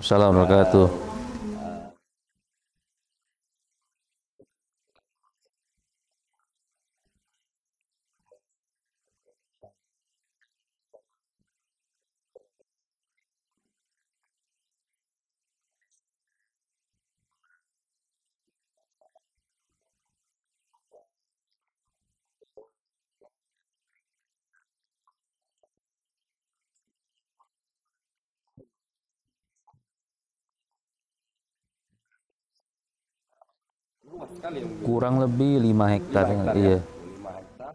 Assalamualaikum warahmatullahi wabarakatuh. Luas sekali yang Kurang lebih 5 hektar. 5 hektar ya. Iya. 5 hektar.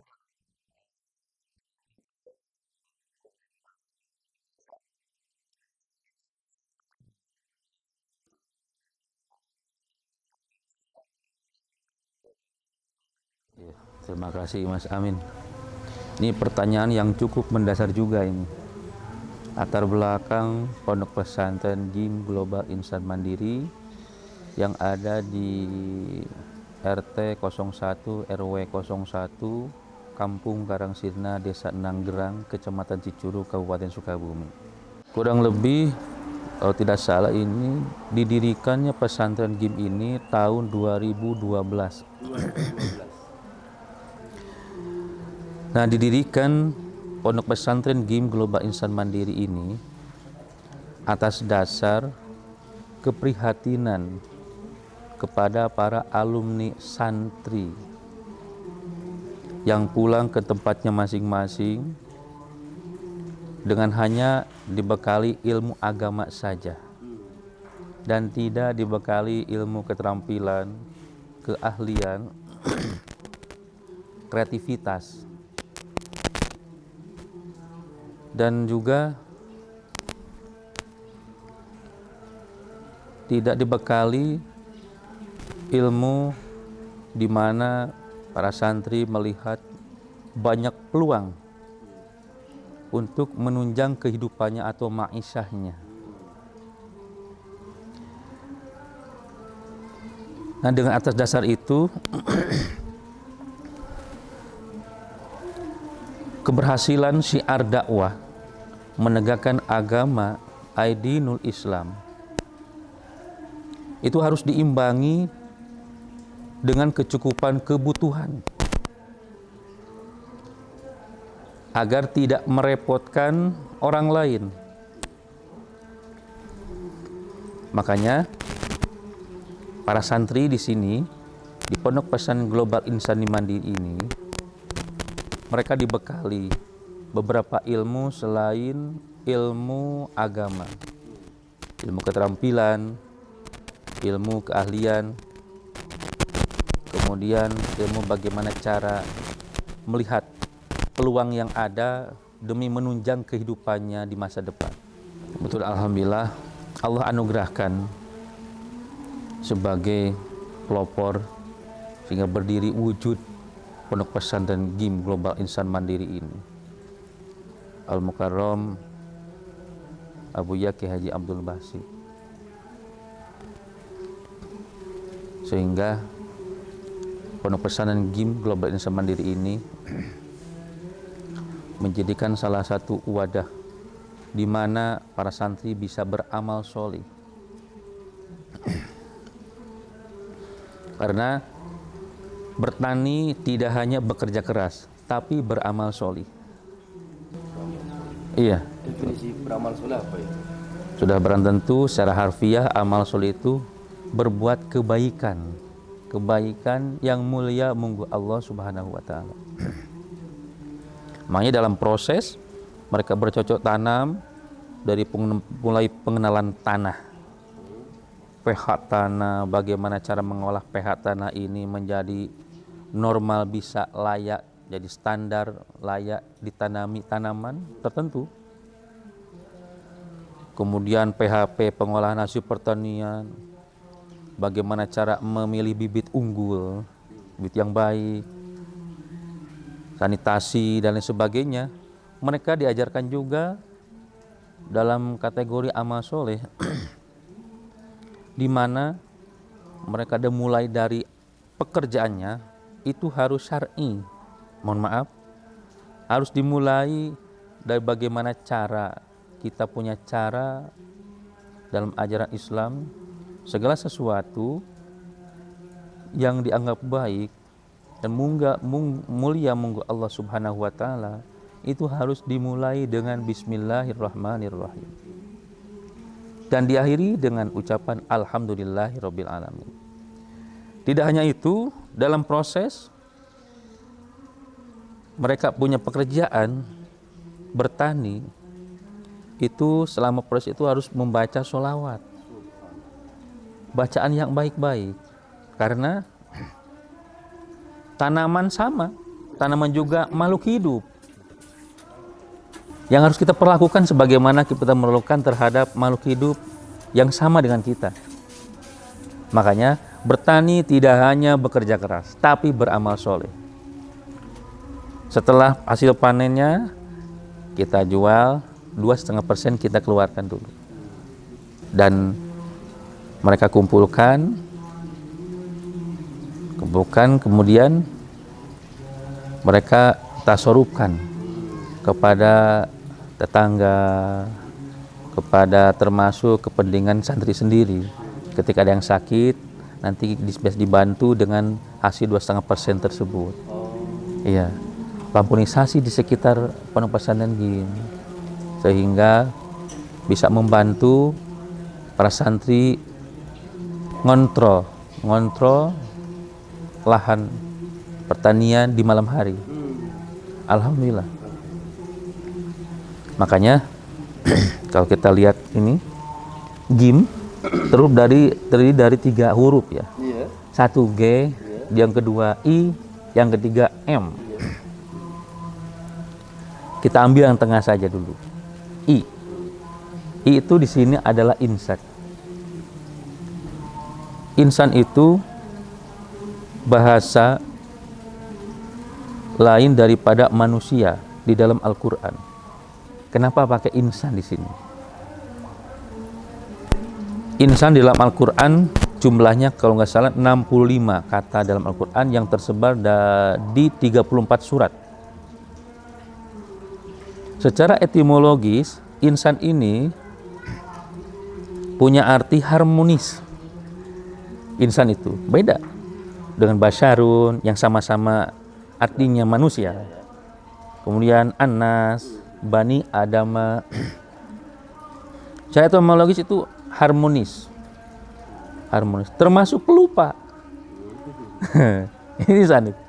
Iya. Terima kasih Mas Amin. Ini pertanyaan yang cukup mendasar juga ini. Latar belakang Pondok Pesantren Jim Global Insan Mandiri yang ada di RT 01 RW 01 Kampung Karangsirna, Desa Nanggerang, Kecamatan Cicurug, Kabupaten Sukabumi. Kurang lebih kalau tidak salah ini didirikannya pesantren Jim ini tahun 2012. 2012. Nah, didirikan Pondok Pesantren Jim Global Insan Mandiri ini atas dasar keprihatinan kepada para alumni santri yang pulang ke tempatnya masing-masing dengan hanya dibekali ilmu agama saja dan tidak dibekali ilmu keterampilan, keahlian, kreativitas, dan juga tidak dibekali ilmu di mana para santri melihat banyak peluang untuk menunjang kehidupannya atau ma'isyahnya. Nah, dengan atas dasar itu keberhasilan syiar dakwah menegakkan agama Aidinul Islam itu harus diimbangi dengan kecukupan kebutuhan agar tidak merepotkan orang lain. Makanya para santri di sini di Pondok Pesantren Global Insani Mandiri ini mereka dibekali beberapa ilmu selain ilmu agama, ilmu keterampilan, ilmu keahlian, kemudian ilmu bagaimana cara melihat peluang yang ada demi menunjang kehidupannya di masa depan. Betul, alhamdulillah Allah anugerahkan sebagai pelopor sehingga berdiri wujud Pondok Pesantren Jim Global Insan Mandiri ini. Al-Mukarram Abu Yaki Haji Abdul Basit. Sehingga Pondok Pesantren Jim Global Insan Mandiri ini menjadikan salah satu wadah di mana para santri bisa beramal soleh. Karena bertani tidak hanya bekerja keras, tapi beramal soleh. Iya. Definisi beramal soleh apa ya? Sudah barang tentu secara harfiah amal soleh itu berbuat kebaikan. Kebaikan yang mulia munggu Allah Subhanahu wa taala. Makanya dalam proses mereka bercocok tanam dari mulai pengenalan tanah, pH tanah, bagaimana cara mengolah pH tanah ini menjadi normal, bisa layak, jadi standar layak ditanami tanaman tertentu. Kemudian PHP pengolahan hasil pertanian, bagaimana cara memilih bibit unggul, bibit yang baik, sanitasi dan lain sebagainya. Mereka diajarkan juga dalam kategori amal soleh di mana mereka ada mulai dari pekerjaannya itu harus syar'i. Mohon maaf, harus dimulai dari bagaimana cara kita punya cara dalam ajaran Islam, segala sesuatu yang dianggap baik dan mulia munggu Allah Subhanahu wa taala itu harus dimulai dengan bismillahirrahmanirrahim dan diakhiri dengan ucapan alhamdulillahirabbil alamin. Tidak hanya itu, dalam proses mereka punya pekerjaan bertani, itu selama proses itu harus membaca sholawat, bacaan yang baik-baik, karena tanaman sama, tanaman juga makhluk hidup yang harus kita perlakukan sebagaimana kita memperlakukan terhadap makhluk hidup yang sama dengan kita. Makanya bertani tidak hanya bekerja keras, tapi beramal soleh. Setelah hasil panennya kita jual, 2,5% kita keluarkan dulu, dan mereka kumpulkan, kemudian mereka tasorupkan kepada tetangga, kepada termasuk kepentingan santri sendiri. Ketika ada yang sakit, nanti bisa dibantu dengan hasil 2,5% tersebut. Iya, lampunisasi di sekitar pondok pesantren gini, sehingga bisa membantu para santri ngontrol lahan pertanian di malam hari. Alhamdulillah. Makanya kalau kita lihat ini GIM terdiri dari 3 huruf ya. Iya. 1 G, yang kedua I, yang ketiga M. Kita ambil yang tengah saja dulu. I. I itu di sini adalah insan. Insan itu bahasa lain daripada manusia di dalam Al-Quran. Kenapa pakai insan di sini? Insan di dalam Al-Quran jumlahnya kalau nggak salah 65 kata dalam Al-Quran yang tersebar di 34 surat. Secara etimologis, insan ini punya arti harmonis. Insan itu beda dengan basyarun yang sama-sama artinya manusia. Kemudian Anas, Bani Adama. Secara etimologis itu harmonis. Termasuk pelupa. Ini insan itu.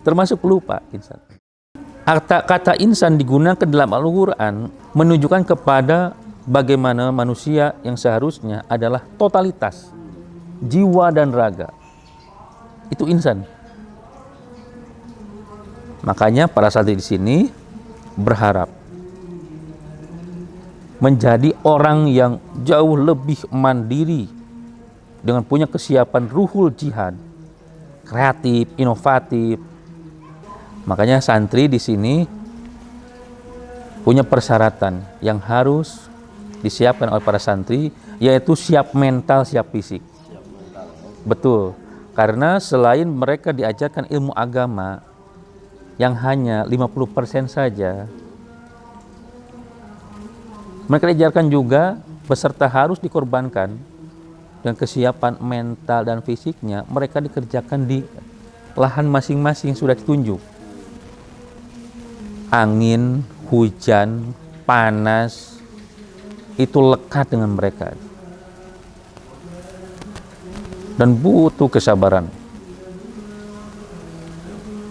Termasuk pelupa insan. Kata insan digunakan dalam Al-Quran menunjukkan kepada bagaimana manusia yang seharusnya adalah totalitas jiwa dan raga. Itu insan. Makanya para santri di sini berharap menjadi orang yang jauh lebih mandiri dengan punya kesiapan ruhul jihad, kreatif, inovatif. Makanya santri di sini punya persyaratan yang harus disiapkan oleh para santri, yaitu siap mental, siap fisik. Betul, karena selain mereka diajarkan ilmu agama yang hanya 50% saja, mereka diajarkan juga beserta harus dikorbankan dan kesiapan mental dan fisiknya mereka dikerjakan di lahan masing-masing sudah ditunjuk. Angin, hujan, panas, itu lekat dengan mereka. Dan butuh kesabaran.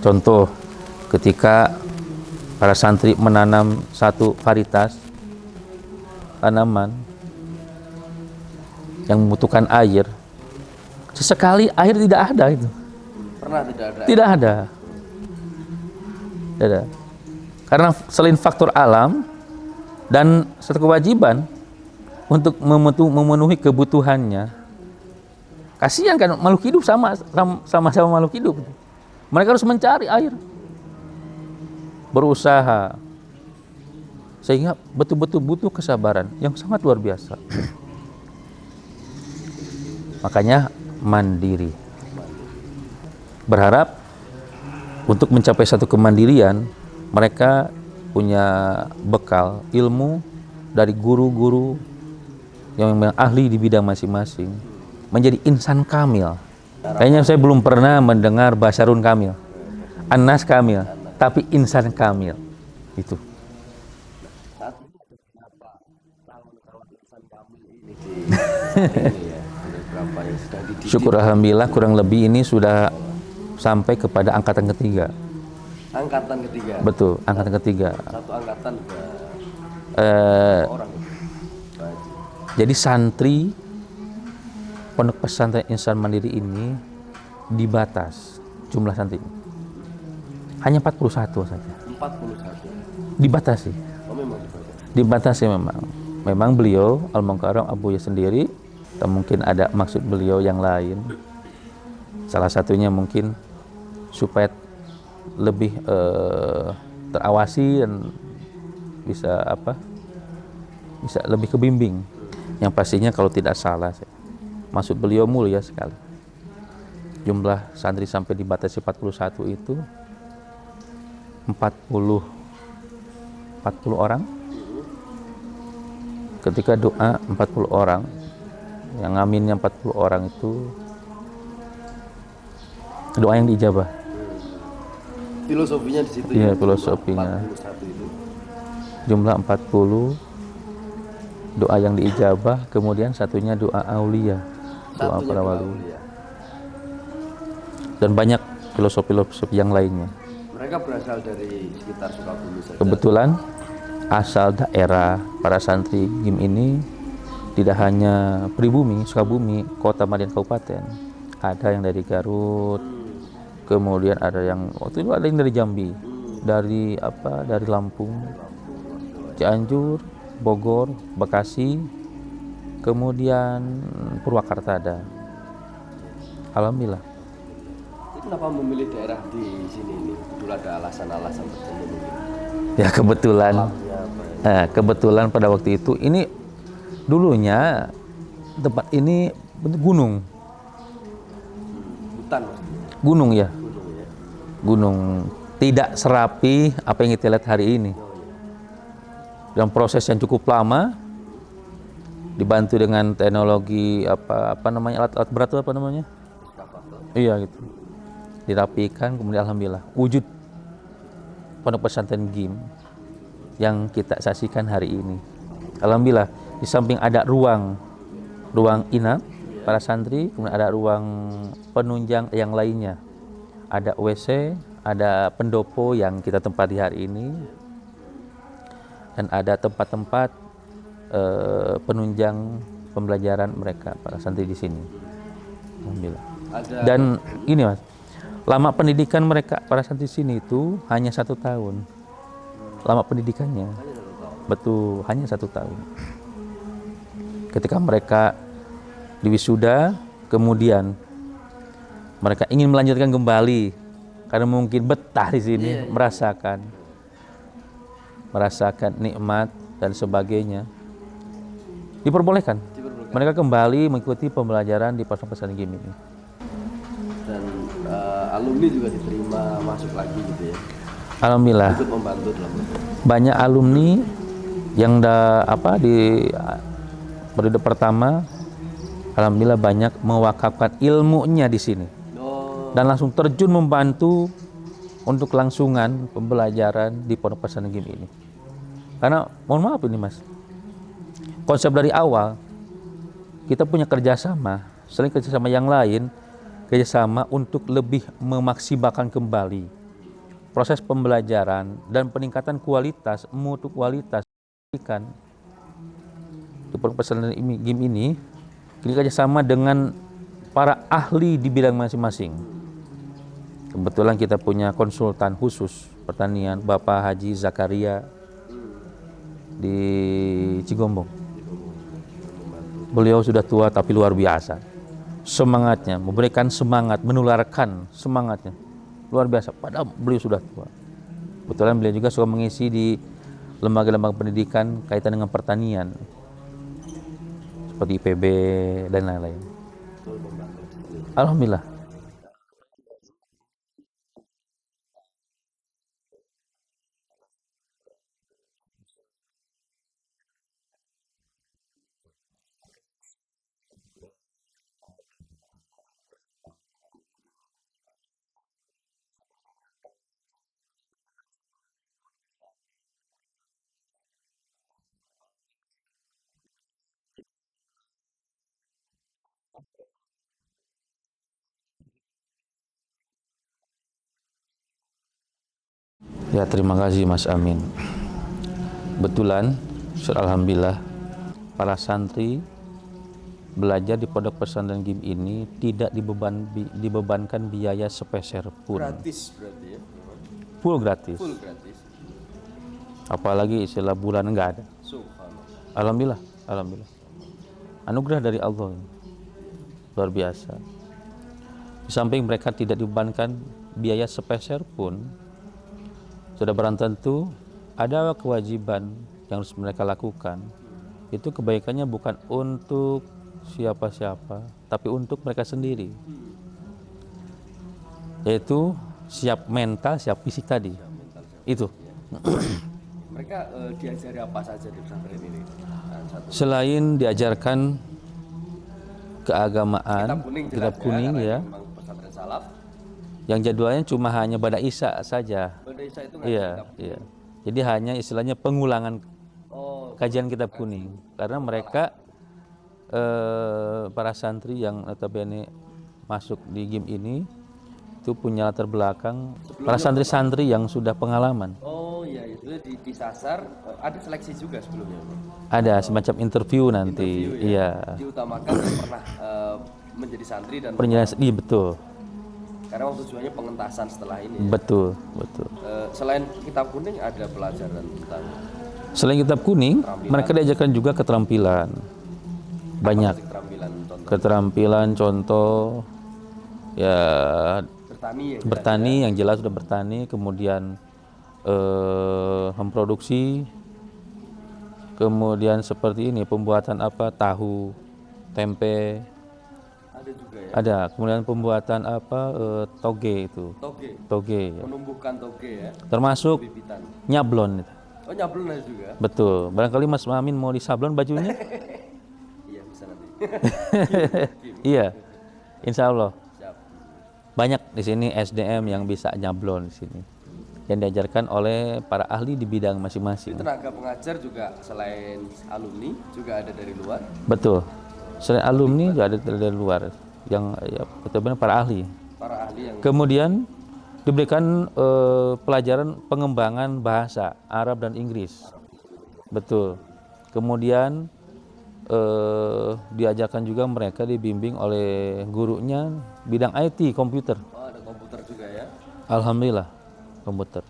Contoh, ketika para santri menanam satu varietas tanaman yang membutuhkan air, sesekali air tidak ada itu. Pernah tidak ada? Tidak ada. Tidak ada. Karena selain faktor alam dan satu kewajiban untuk memenuhi kebutuhannya. Kasihan kan makhluk hidup sama-sama makhluk hidup. Mereka harus mencari air. Berusaha. Sehingga betul-betul butuh kesabaran yang sangat luar biasa. Makanya mandiri. Berharap untuk mencapai satu kemandirian, mereka punya bekal ilmu dari guru-guru yang memang ahli di bidang masing-masing, menjadi insan kamil. Kayaknya saya belum pernah mendengar Basyarun Kamil, Anas Kamil, tapi insan kamil. Itu. Saat ini ada berapa kawan-kawan insan kamil ini di ini ya? Ada berapa yang sudah dididik? Syukur alhamdulillah kurang lebih ini sudah sampai kepada angkatan ketiga. Angkatan ketiga. Betul, angkatan ketiga. Satu angkatan udah Eh, orang itu. Pak Haji. jadi santri Pondok Pesantren Insan Mandiri ini dibatas jumlah santri. Hanya 41 saja. 41. Dibatasi. Oh memang dibaca. Dibatasi memang. Memang beliau Al-Mukarram Abuya sendiri, atau mungkin ada maksud beliau yang lain. Salah satunya mungkin supaya lebih terawasi dan bisa bisa lebih kebimbing. Yang pastinya kalau tidak salah, maksud beliau mulia sekali. Jumlah santri sampai dibatasi 41 itu 40 orang. Ketika doa 40 orang, yang ngaminnya 40 orang itu doa yang diijabah. Filosofinya di situ. Iya, ya, filosofinya. 41 itu. Jumlah 40, doa yang diijabah, kemudian satunya doa aulia, doa Satunya para doa wali, aulia. dan banyak filosofi-filosofi yang lainnya. Mereka berasal dari sekitar Sukabumi saja. Kebetulan asal daerah para santri GIM ini tidak hanya pribumi, Sukabumi, Kota Madiun Kabupaten. Ada yang dari Garut, kemudian ada yang waktu itu ada yang dari Jambi, dari Lampung, Cianjur, Bogor, Bekasi, kemudian Purwakarta ada. Alhamdulillah. Kenapa memilih daerah di sini ini? Dulu ada alasan-alasan tertentu mungkin. Ya kebetulan. Alamnya apa ya? Kebetulan pada waktu itu ini dulunya tempat ini bentuk gunung. Hutan maksudnya. Gunung ya. Gunung ya. Gunung tidak serapi apa yang kita lihat hari ini. Dalam proses yang cukup lama, dibantu dengan teknologi apa namanya, alat-alat berat itu apa namanya? Iya gitu. Dirapikan, kemudian alhamdulillah wujud Pondok Pesantren GIM yang kita saksikan hari ini. Alhamdulillah di samping ada ruang inap para santri, kemudian ada ruang penunjang yang lainnya. Ada WC, ada pendopo yang kita tempati hari ini, dan ada tempat-tempat penunjang pembelajaran mereka para santri di sini. Alhamdulillah. Dan ini mas, lama pendidikan mereka para santri di sini itu hanya 1 tahun. Lama pendidikannya, betul, hanya 1 tahun. Ketika mereka diwisuda, kemudian mereka ingin melanjutkan kembali karena mungkin betah di sini, merasakan nikmat dan sebagainya. Diperbolehkan. Mereka kembali mengikuti pembelajaran di Pondok Pesantren GIM ini. Dan alumni juga diterima masuk lagi gitu ya. Alhamdulillah. Ikut membantu dalam itu. Banyak alumni yang di periode pertama, alhamdulillah banyak mewakafkan ilmunya di sini. Dan langsung terjun membantu untuk kelangsungan pembelajaran di Pondok Pesantren GIM ini. Karena mohon maaf ini mas, konsep dari awal kita punya kerjasama, selain kerjasama yang lain, kerjasama untuk lebih memaksimalkan kembali proses pembelajaran dan peningkatan kualitas, mutu kualitas pendidikan di Pondok Pesantren GIM ini kerjasama dengan para ahli di bidang masing-masing. Kebetulan kita punya konsultan khusus pertanian, Bapak Haji Zakaria di Cigombong. Beliau sudah tua tapi luar biasa. Semangatnya, memberikan semangat, menularkan semangatnya. Luar biasa, padahal beliau sudah tua. Kebetulan beliau juga suka mengisi di lembaga-lembaga pendidikan kaitan dengan pertanian. Seperti IPB dan lain-lain. Alhamdulillah. Ya, terima kasih Mas Amin. Betulan, alhamdulillah, para santri belajar di Pondok Pesantren GIM ini tidak dibebankan biaya sepeser pun. Gratis berarti ya? Full gratis. Full gratis. Apalagi istilah bulan enggak ada. Subhanallah. Alhamdulillah, alhamdulillah. Anugerah dari Allah. Luar biasa. Di samping mereka tidak dibebankan biaya sepeser pun, sudah barang tentu ada kewajiban yang harus mereka lakukan. Itu kebaikannya bukan untuk siapa-siapa, tapi untuk mereka sendiri. Yaitu siap mental, siap fisik tadi. Itu. Mereka diajari apa saja di pesantren ini? Selain diajarkan keagamaan, Kitab kuning ya, memang pesantren salaf. yang jadwalnya cuma hanya pada Isya saja. Pada Isya itu Iya, iya. Jadi hanya istilahnya pengulangan kajian kitab kuning, karena mereka para santri yang notabene masuk di GIM ini itu punya latar belakang para santri-santri yang sudah pengalaman. Oh iya, itu disasar. Ada seleksi juga sebelumnya. Ada semacam interview nanti. Iya. Diutamakan yang pernah menjadi santri dan Penjelasan, iya betul. karena tujuannya pengentasan setelah ini. Betul, betul. Selain kitab kuning ada pelajaran tentang Selain kitab kuning, mereka diajarkan juga keterampilan. Banyak keterampilan contoh keterampilan contoh ya bertani ya. bertani yang jelas sudah bertani, kemudian memproduksi, kemudian seperti ini pembuatan apa tahu, tempe, Ada juga ya. ada, kemudian pembuatan apa toge itu, Toge. ya. Menumbuhkan toge ya. Termasuk Bibitan. nyablon itu. Oh nyablon ada juga. Betul. Barangkali Mas Amin mau disablon bajunya? Iya bisa nanti. Iya, insya Allah. Siap. Banyak di sini SDM yang bisa nyablon di sini, yang diajarkan oleh para ahli di bidang masing-masing. Tenaga pengajar juga selain alumni juga ada dari luar. Betul. Selain alumni juga ada dari luar yang ya, betul-betul para ahli. Para ahli yang Kemudian diberikan pelajaran pengembangan bahasa Arab dan Inggris. Betul. Kemudian diajarkan juga mereka dibimbing oleh gurunya bidang IT komputer. ada komputer juga ya. Alhamdulillah komputer.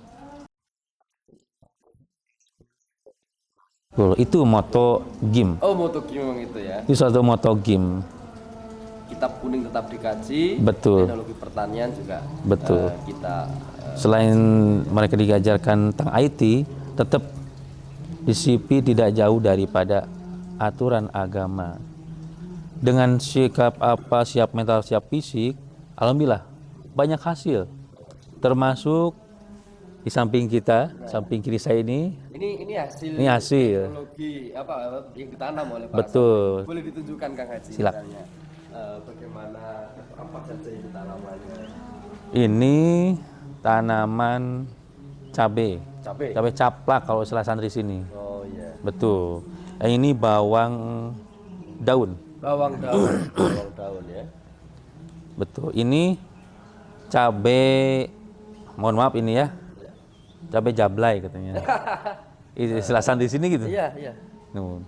Betul, itu moto GIM. Oh moto memang itu ya. Itu suatu moto GIM. Kitab kuning tetap dikaji. Betul. Teknologi pertanian juga. Betul. Kita Selain mereka diajarkan tentang IT, tetap disiplin tidak jauh daripada aturan agama. Dengan sikap apa, siap mental, siap fisik, alhamdulillah banyak hasil. Termasuk di samping kita, samping kiri saya ini hasil. Ini hasil. Teknologi apa yang ditanam oleh para betul. santri. Boleh ditunjukkan Kang Haji Silakan. misalnya, bagaimana apa saja itu tanamannya. Ini tanaman cabai caplak kalau istilah santri sini. Oh iya. Betul. Ini bawang daun. Bawang daun ya. Betul. Ini cabai, mohon maaf ini ya, cabai jablay katanya. Istilah santri sini gitu. Iya. Nuhun.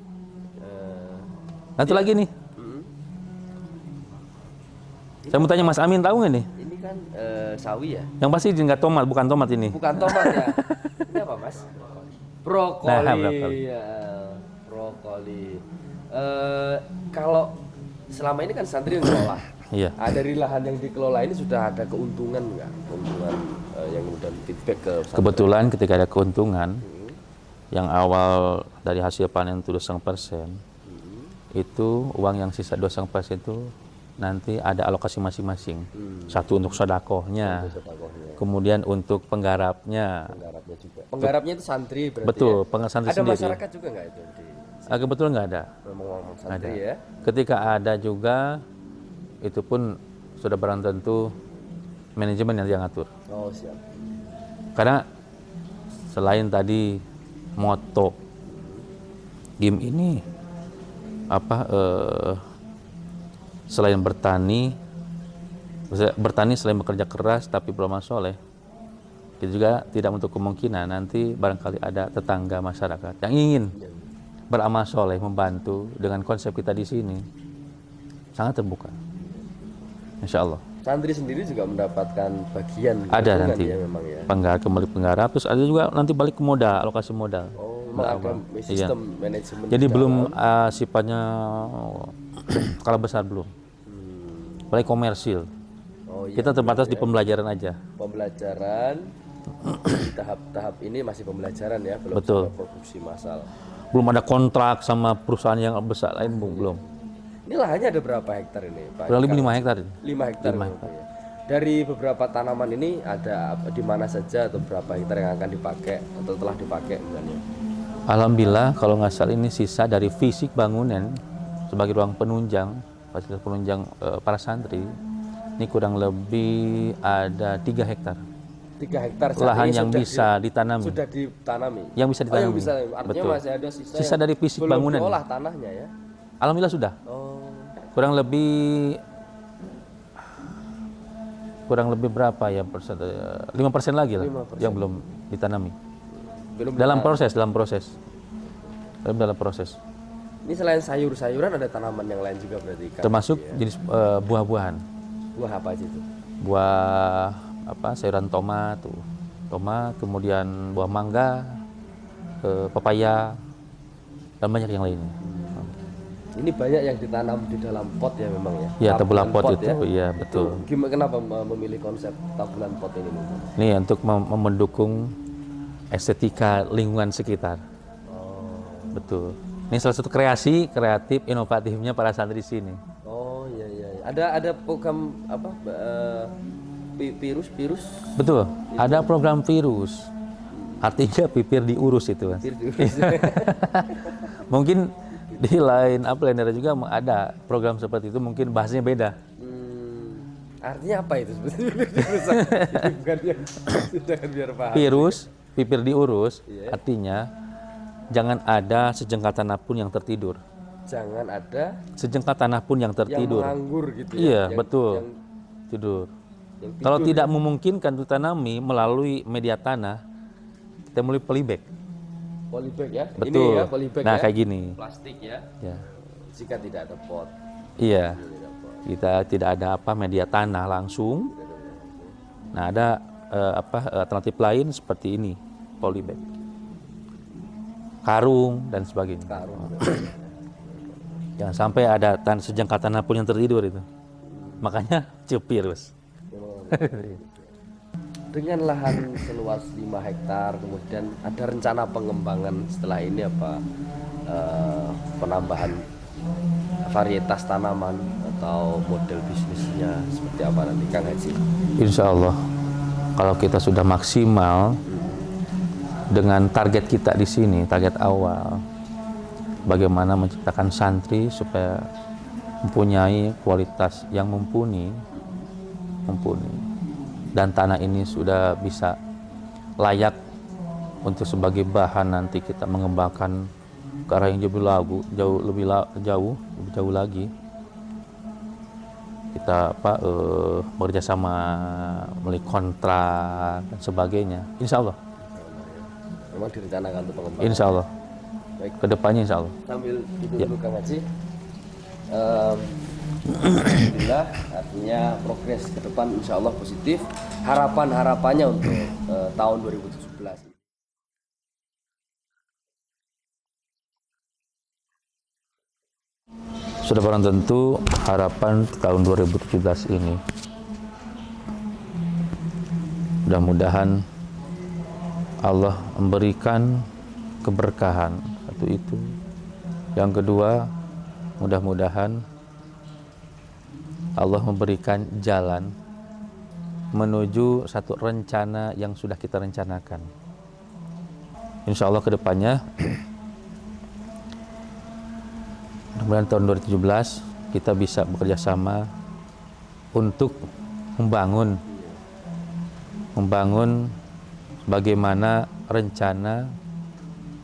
Nanti lagi nih. Saya mau tanya Mas Amin, tahu nggak nih? Ini kan sawi ya. Yang pasti nggak tomat, bukan tomat ini. Bukan tomat ya. Ini apa Mas? Brokoli. Nah, brokoli. Ya, brokoli. Kalau selama ini kan santri yang kelola. Iya. Dari lahan yang dikelola ini sudah ada keuntungan nggak? Keuntungan yang kemudian feedback ke santri. Kebetulan ketika ada keuntungan, yang awal dari hasil panen itu 2,5%, itu uang yang sisa 2,5% itu nanti ada alokasi masing-masing. Satu untuk sodakohnya, kemudian untuk penggarapnya. Penggarapnya itu santri berarti. Betul, ya? santri Ada sendiri. masyarakat juga nggak itu? Kebetulan nggak ada. Ngomong santri Ada. ya. Ketika ada juga, itu pun sudah barang tentu manajemen yang ngatur. Oh siap. Karena selain tadi moto GIM ini selain bertani selain bekerja keras tapi beramal soleh, Kita juga tidak untuk kemungkinan nanti barangkali ada tetangga masyarakat yang ingin beramal soleh membantu dengan konsep kita di sini, sangat terbuka, insya Allah. Santri sendiri juga mendapatkan bagian Ada keuntungan nanti ya memang ya. penggara kembali penggara, terus ada juga nanti balik ke modal, alokasi modal. Oh, memang ada sistem manajemen. Jadi di belum dalam. sifatnya skala besar belum, paling komersil. Oh iya. Kita terbatas di pembelajaran aja. Pembelajaran di tahap ini masih pembelajaran ya, belum Betul. sampai produksi massal. Belum ada kontrak sama perusahaan yang besar lain, belum. Ini lahannya ada berapa hektar ini, Pak? Kurang lebih 5 hektar. 5 hektar. Oke. Dari beberapa tanaman ini ada di mana saja atau berapa hektar yang akan dipakai atau telah dipakai misalnya? Alhamdulillah kalau nggak salah ini sisa dari fisik bangunan sebagai ruang penunjang, fasilitas penunjang para santri. Ini kurang lebih ada 3 hektar. 3 hektar saat Lahan ini yang bisa ditanami. sudah ditanami. Yang bisa Oh, ditanami. yang bisa. Artinya Betul. masih ada sisa, Sisa yang dari fisik belum bangunan. diolah tanahnya ya. Alhamdulillah sudah. Oh. Kurang lebih berapa ya persen? 5% lagi lah 5%. yang belum ditanami. Belum Dalam ditanam. dalam proses. Ini selain sayur-sayuran ada tanaman yang lain juga berarti kan? Termasuk jenis buah-buahan. Buah apa aja itu? Buah sayuran tomat, kemudian buah mangga, pepaya, dan banyak yang lainnya. Ini banyak yang ditanam di dalam pot ya memang ya. Ya, tabulan pot itu, ya. iya betul. Gimana kenapa memilih konsep tabulan pot ini? Ini untuk mendukung estetika lingkungan sekitar. Oh. Betul. Ini salah satu kreatif, inovatifnya para santri di sini. Oh iya iya. Ada program apa? Virus. Betul. Ada program virus. Artinya pipir diurus itu, Mas. Virus. Mungkin di lain daerah juga ada program seperti itu, mungkin bahasanya beda. Artinya apa itu sebetulnya? Bukan yang jangan biar paham. Virus, pipir diurus, Iya. artinya jangan ada sejengkal tanah pun yang tertidur. Jangan ada Sejengkal tanah pun yang yang tertidur. menganggur gitu ya. Iya, Yang- betul. yang- Tidur. yang Kalau tidur tidak memungkinkan ditanami melalui media tanah, kita mulai polybag. polybag ya. Betul. Ini ya polybag Nah, ya. kayak gini. Plastik ya. Ya. Jika tidak ada pot. Iya. Kita tidak ada media tanah langsung. Nah, ada alternatif lain seperti ini, polybag. Karung dan sebagainya. Karung. Jangan sampai ada sejengkal tanah pun yang tertidur itu. Makanya cepir, Bos. Dengan lahan seluas 5 hektar, kemudian ada rencana pengembangan setelah ini apa? Penambahan varietas tanaman atau model bisnisnya seperti apa nanti Kang Haji? Insya Allah, kalau kita sudah maksimal dengan target kita di sini, target awal, bagaimana menciptakan santri supaya mempunyai kualitas yang mumpuni, dan tanah ini sudah bisa layak untuk sebagai bahan nanti kita mengembangkan ke arah yang lebih jauh lagi. Kita bekerja sama melalui kontrak dan sebagainya. Insya Allah. Memang direncanakan untuk pengembangan. Insya Allah. Baik, Kedepannya Insya Allah. sambil itu dulu Kang Haji. Alhamdulillah, artinya progres ke depan insya Allah positif. Harapannya untuk tahun 2017. Sudah barang tentu harapan tahun 2017 ini mudah-mudahan Allah memberikan keberkahan, satu itu. Yang kedua, mudah-mudahan Allah memberikan jalan menuju satu rencana yang sudah kita rencanakan. Insya Allah kedepannya mudah-mudahan tahun 2017 kita bisa bekerja sama untuk membangun bagaimana rencana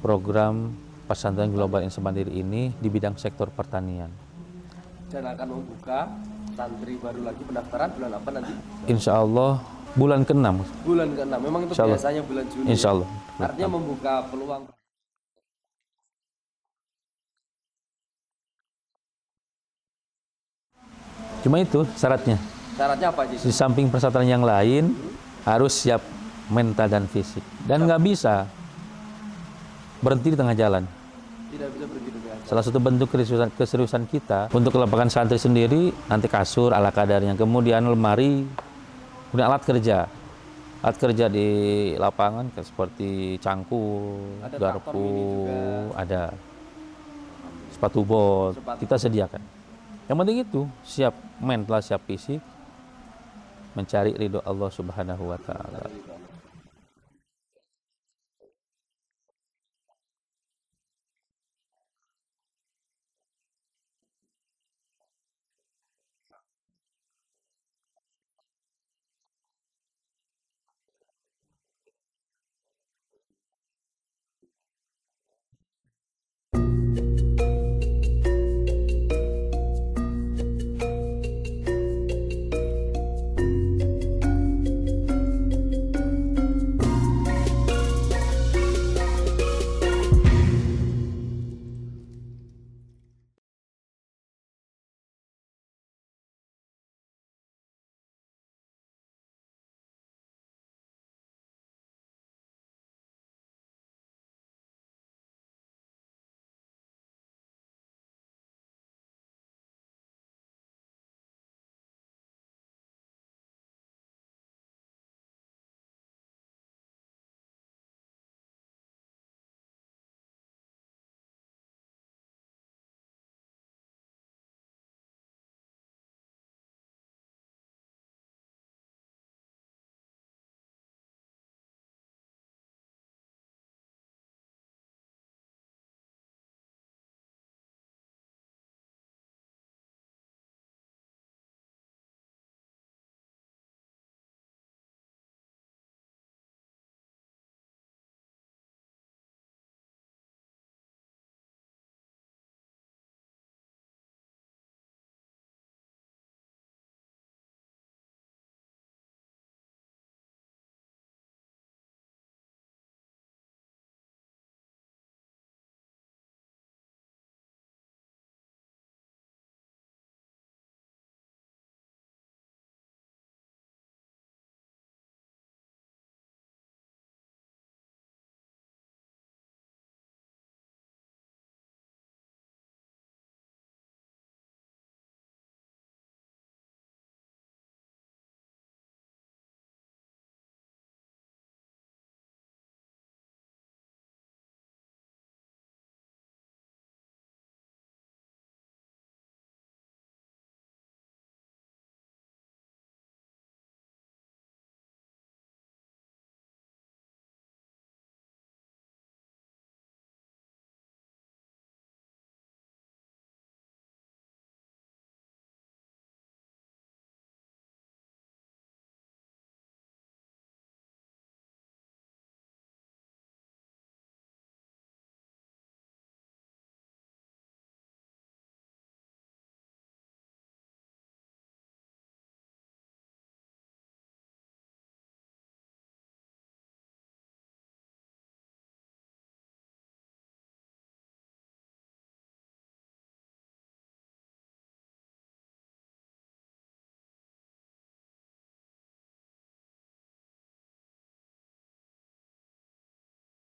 program pesantren global Insan Mandiri ini di bidang sektor pertanian. Dan akan membuka santri baru lagi pendaftaran bulan apa nanti? Insya Allah bulan ke-6. Bulan ke-6. Memang itu Insya Allah. biasanya bulan Juni. Insya Allah. Artinya membuka peluang. Cuma itu syaratnya. Syaratnya apa aja? Di samping persyaratan yang lain harus siap mental dan fisik. Dan nggak bisa berhenti di tengah jalan. Tidak bisa begitu ya. Salah satu bentuk keseriusan kita untuk lapangan santri sendiri, nanti kasur ala kadarnya, kemudian lemari, kemudian alat kerja. Alat kerja di lapangan seperti cangkul, Ada garpu, traktor mini juga. ada sepatu bot, kita sediakan. Yang penting itu siap mental, siap fisik, mencari ridho Allah Subhanahu wa taala.